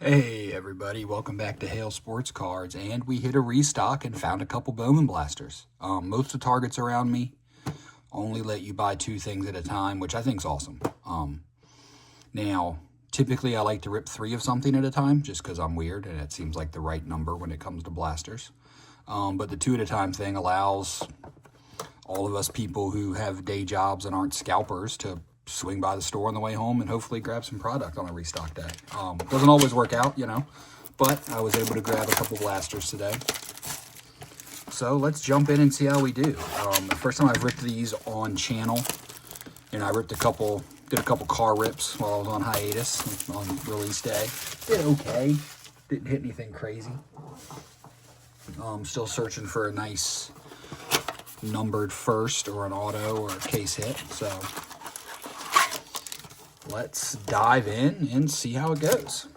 Hey everybody, welcome back to Hale Sports Cards, and we hit a restock and found a couple Bowman Blasters. Most of the targets around me only let you buy 2 things at a time, which I think is awesome. Now, typically I like to rip 3 of something at a time, just because I'm weird, and it seems like the right number when it comes to blasters. But the 2 at a time thing allows all of us people who have day jobs and aren't scalpers to swing by the store on the way home and hopefully grab some product on a restock day. Doesn't always work out, but I was able to grab a couple blasters today. So let's jump in and see how we do. The first time I've ripped these on channel, I did a couple car rips while I was on hiatus on release day. Did okay, didn't hit anything crazy. Still searching for a nice numbered first or an auto or a case hit, so let's dive in and see how it goes.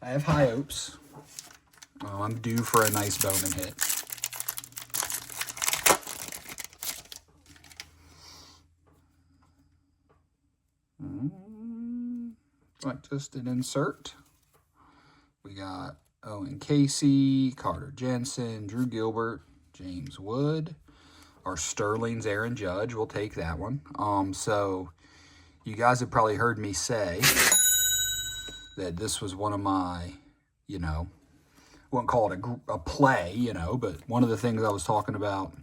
I have high hopes. I'm due for a nice Bowman hit. Like just an insert. We got Owen Casey, Carter Jensen, Drew Gilbert, James Wood. Our Sterling's Aaron Judge. We'll take that one. So you guys have probably heard me say that this was one of my, I wouldn't call it a play, but one of the things I was talking about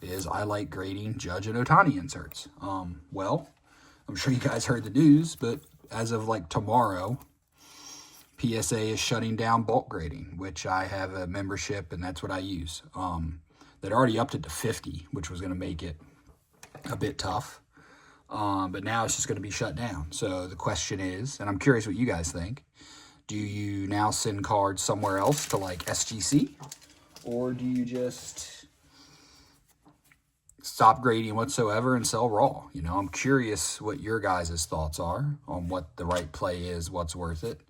is I like grading Judge and Ohtani inserts. Well, I'm sure you guys heard the news, but as of like tomorrow, PSA is shutting down bulk grading, which I have a membership and that's what I use. They'd already upped it to 50, which was going to make it a bit tough. But now it's just going to be shut down. So the question is, and I'm curious what you guys think, do you now send cards somewhere else to like SGC? Or do you just stop grading whatsoever and sell raw? I'm curious what your guys' thoughts are on what the right play is, what's worth it.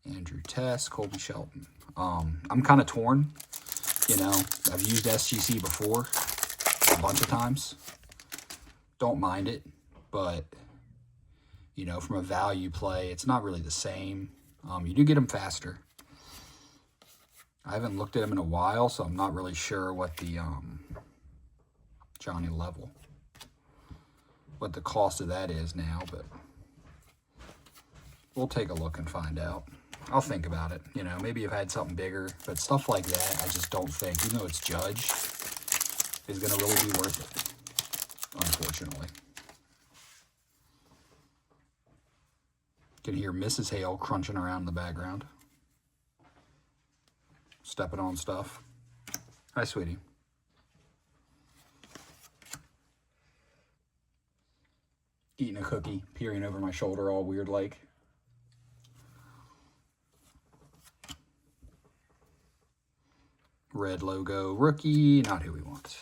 Andrew Tess, Colby Shelton. I'm kind of torn. I've used SGC before a bunch of times. Don't mind it, but, from a value play, it's not really the same. You do get them faster. I haven't looked at them in a while, so I'm not really sure what the Johnny Level, what the cost of that is now, but we'll take a look and find out. I'll think about it. Maybe I've had something bigger, but stuff like that, I just don't think, even though it's Judge, is going to really be worth it, unfortunately. You can hear Mrs. Hale crunching around in the background, stepping on stuff. Hi, sweetie. Eating a cookie, peering over my shoulder all weird like. Red logo rookie, not who we want.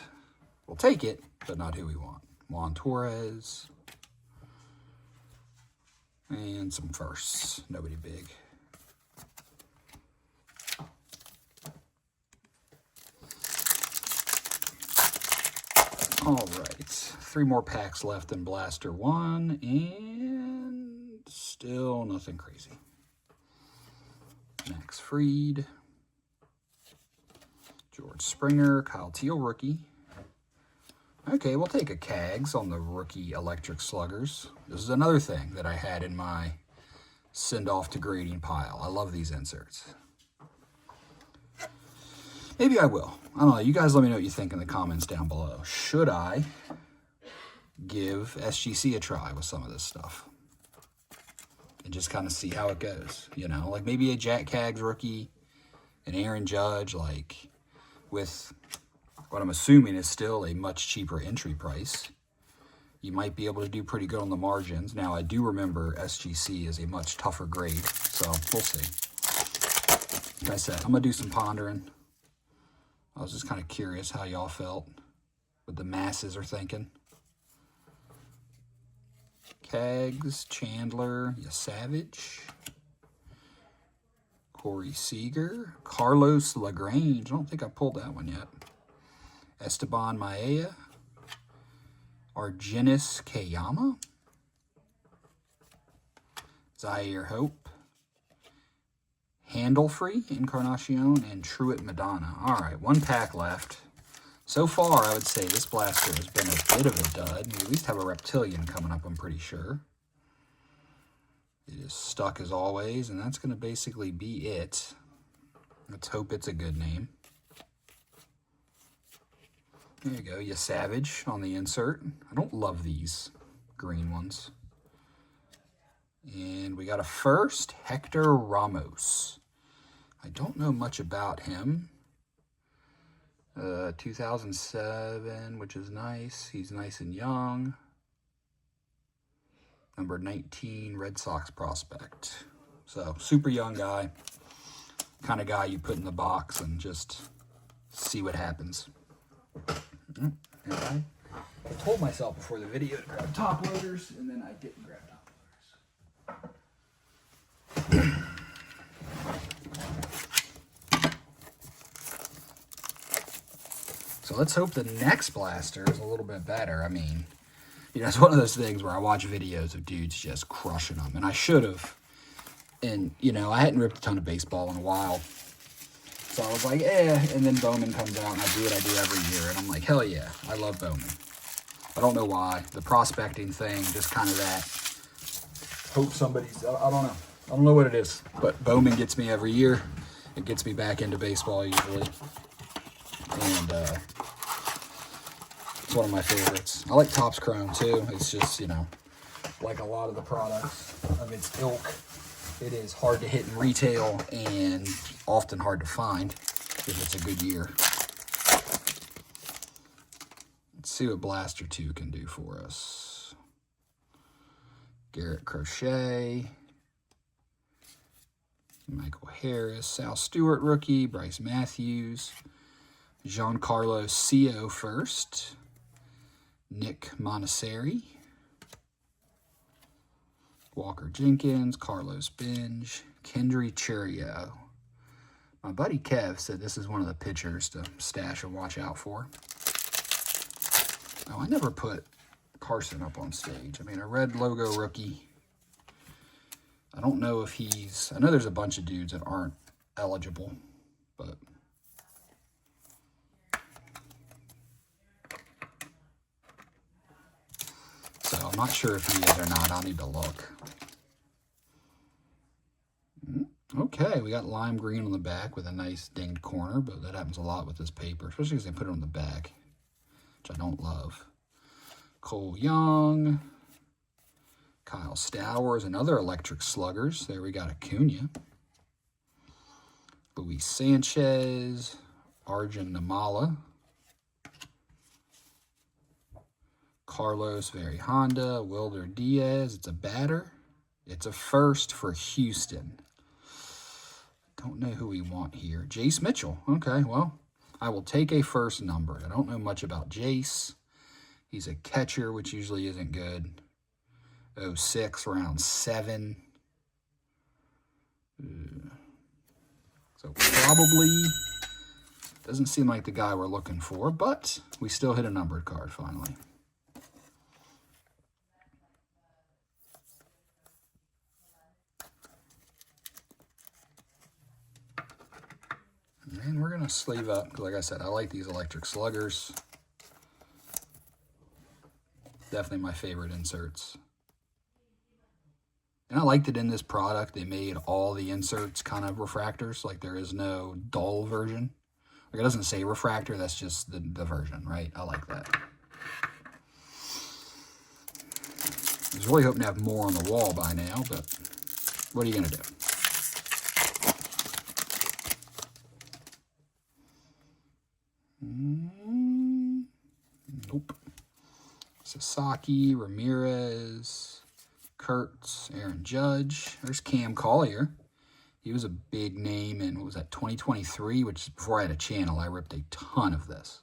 We'll take it, but not who we want. Juan Torres. And some firsts. Nobody big. All right. 3 more packs left in Blaster 1. And still nothing crazy. Max Fried. George Springer, Kyle Teal rookie. Okay, we'll take a Cags on the rookie electric sluggers. This is another thing that I had in my send-off to grading pile. I love these inserts. Maybe I will. I don't know. You guys let me know what you think in the comments down below. Should I give SGC a try with some of this stuff? And just kind of see how it goes. Like maybe a Jack Cags rookie, an Aaron Judge, like with what I'm assuming is still a much cheaper entry price. You might be able to do pretty good on the margins. Now, I do remember SGC is a much tougher grade, so we'll see. Like I said, I'm going to do some pondering. I was just kind of curious how y'all felt, what the masses are thinking. Cags, Chandler, Savage, Corey Seager, Carlos LaGrange. I don't think I pulled that one yet. Esteban Maea, Argenis Kayama, Zaire Hope, Handle-Free, Encarnacion, and Truett Madonna. All right, 1 pack left. So far, I would say this blaster has been a bit of a dud. We at least have a Reptilian coming up, I'm pretty sure. It is stuck as always, and that's going to basically be it. Let's hope it's a good name. There you go, you Savage on the insert. I don't love these green ones. And we got a first, Hector Ramos. I don't know much about him. 2007, which is nice. He's nice and young. Number 19, Red Sox prospect. So, super young guy. Kind of guy you put in the box and just see what happens. And I told myself before the video to grab top loaders, and then I didn't grab top loaders. So let's hope the next blaster is a little bit better. I mean, you know, it's one of those things where I watch videos of dudes just crushing them, and I should have. And, you know, I hadn't ripped a ton of baseball in a while. So I was like, and then Bowman comes out, and I do what I do every year, and I'm like, hell yeah, I love Bowman. I don't know why. The prospecting thing, just kind of that. Hope somebody's, I don't know. I don't know what it is, but Bowman gets me every year. It gets me back into baseball usually. And it's one of my favorites. I like Topps Chrome too. It's just, you know, like a lot of the products of its ilk, it is hard to hit in retail and often hard to find if it's a good year. Let's see what Blaster 2 can do for us. Garrett Crochet, Michael Harris, Sal Stewart rookie, Bryce Matthews, Giancarlo Co first, Nick Monasseri, Walker Jenkins, Carlos Binge, Kendry Churio. My buddy Kev said this is one of the pitchers to stash and watch out for. Oh, I never put Carson up on stage. I mean, a red logo rookie. I don't know if he's... I know there's a bunch of dudes that aren't eligible, but... So I'm not sure if he is or not. I'll need to look. Okay, we got lime green on the back with a nice dinged corner, but that happens a lot with this paper, especially because they put it on the back, which I don't love. Cole Young, Kyle Stowers, another electric sluggers. There we got Acuna. Luis Sanchez, Arjun Namala, Carlos Very Honda, Wilder Diaz. It's a batter. It's a first for Houston. Don't know who we want here. Jace Mitchell. Okay, well, I will take a first number. I don't know much about Jace. He's a catcher, which usually isn't good. 06, round 7. So probably doesn't seem like the guy we're looking for, but we still hit a numbered card finally. And we're going to sleeve up, because like I said, I like these electric sluggers. Definitely my favorite inserts. And I liked it in this product. They made all the inserts kind of refractors. Like there is no dull version. Like it doesn't say refractor, that's just the version, right? I like that. I was really hoping to have more on the wall by now, but what are you going to do? Nope. Sasaki, Ramirez, Kurtz, Aaron Judge. There's Cam Collier. He was a big name in, what was that, 2023, which is before I had a channel. I ripped a ton of this.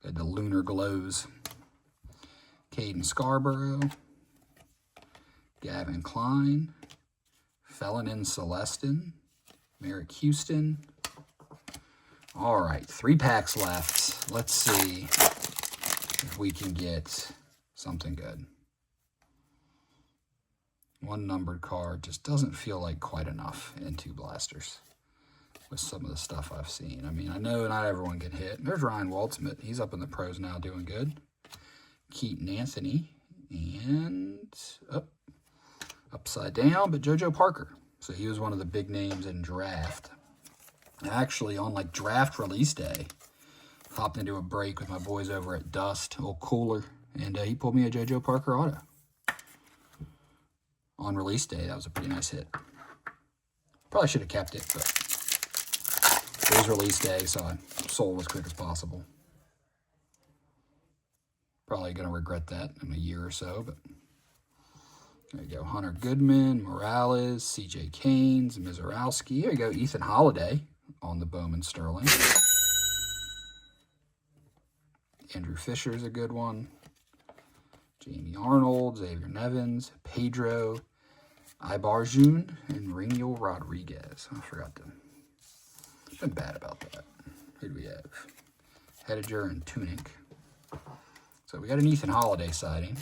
Had the Lunar Glows. Caden Scarborough. Gavin Klein. Felon Celestin. Merrick Houston. All right, 3 packs left. Let's see if we can get something good. One numbered card just doesn't feel like quite enough in 2 blasters with some of the stuff I've seen. I mean, I know not everyone can hit. There's Ryan Waltzman. He's up in the pros now doing good. Keaton Anthony. And upside down, but JoJo Parker. So he was one of the big names in draft. Actually, on like draft release day, hopped into a break with my boys over at Dust, old Cooler, and he pulled me a JoJo Parker auto. On release day, that was a pretty nice hit. Probably should have kept it, but it was release day, so I sold as quick as possible. Probably going to regret that in a year or so, but there you go. Hunter Goodman, Morales, CJ Canes, Mizorowski. There you go. Ethan Holiday on the Bowman Sterling. Andrew Fisher is a good one. Jamie Arnold, Xavier Nevins, Pedro Ibarjun, and Reniel Rodriguez. I forgot to. Been bad about that. Who do we have? Hediger and Tunic. So we got an Ethan Holiday sighting.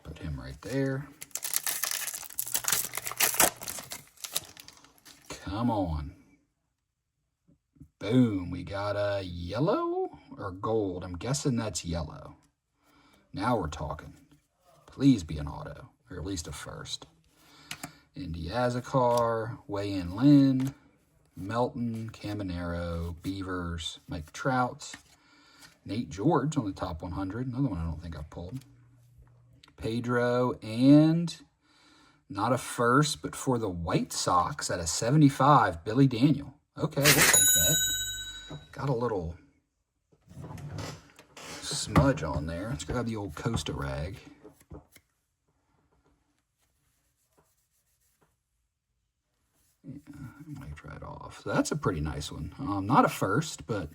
Put him right there. Come on. Boom. We got a yellow or gold. I'm guessing that's yellow. Now we're talking. Please be an auto, or at least a first. Indy Azakar, Wei-In Lin, Melton, Caminero, Beavers, Mike Trouts, Nate George on the top 100. Another one I don't think I've pulled. Pedro, and not a first, but for the White Sox at a 75, Billy Daniel. Okay, we'll take that. Got a little smudge on there. Let's grab the old Costa rag. Yeah, I might try it off. So that's a pretty nice one. Not a first, but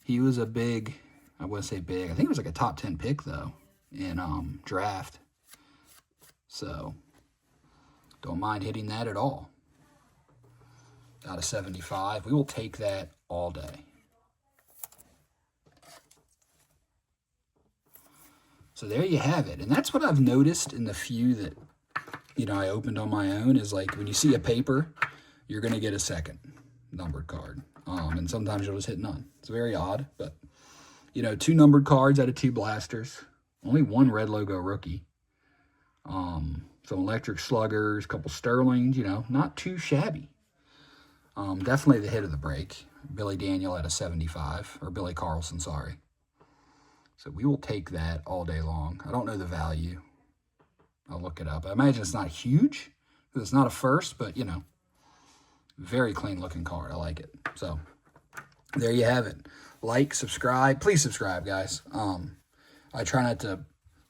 he was a big, I wouldn't say big, I think it was like a top 10 pick, though, in draft. So, don't mind hitting that at all. Out of 75. We will take that all day. So there you have it. And that's what I've noticed in the few that, you know, I opened on my own is like when you see a paper, you're going to get a second numbered card. And sometimes you'll just hit none. It's very odd, but, you know, 2 numbered cards out of 2 blasters. Only 1 red logo rookie. Some electric sluggers, a couple Sterlings, you know, not too shabby. Definitely the hit of the break. Billy Daniel at a 75, or Billy Carlson, sorry. So we will take that all day long. I don't know the value. I'll look it up. I imagine it's not huge, because it's not a first, but, you know, very clean looking card. I like it. So there you have it. Like, subscribe. Please subscribe, guys. I try not to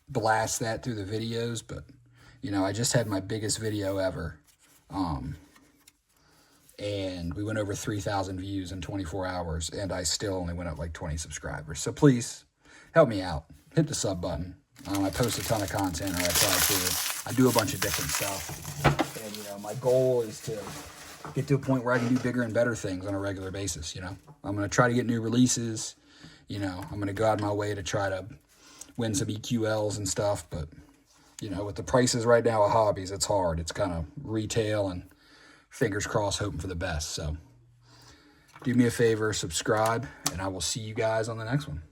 blast that through the videos, but, you know, I just had my biggest video ever. And we went over 3,000 views in 24 hours, and I still only went up like 20 subscribers. So please help me out. Hit the sub button. I post a ton of content, or I try to. I do a bunch of different stuff. And, you know, my goal is to get to a point where I can do bigger and better things on a regular basis, you know. I'm going to try to get new releases. You know, I'm going to go out of my way to try to win some EQLs and stuff. But, you know, with the prices right now of hobbies, it's hard. It's kind of retail and fingers crossed, hoping for the best. So do me a favor, subscribe, and I will see you guys on the next one.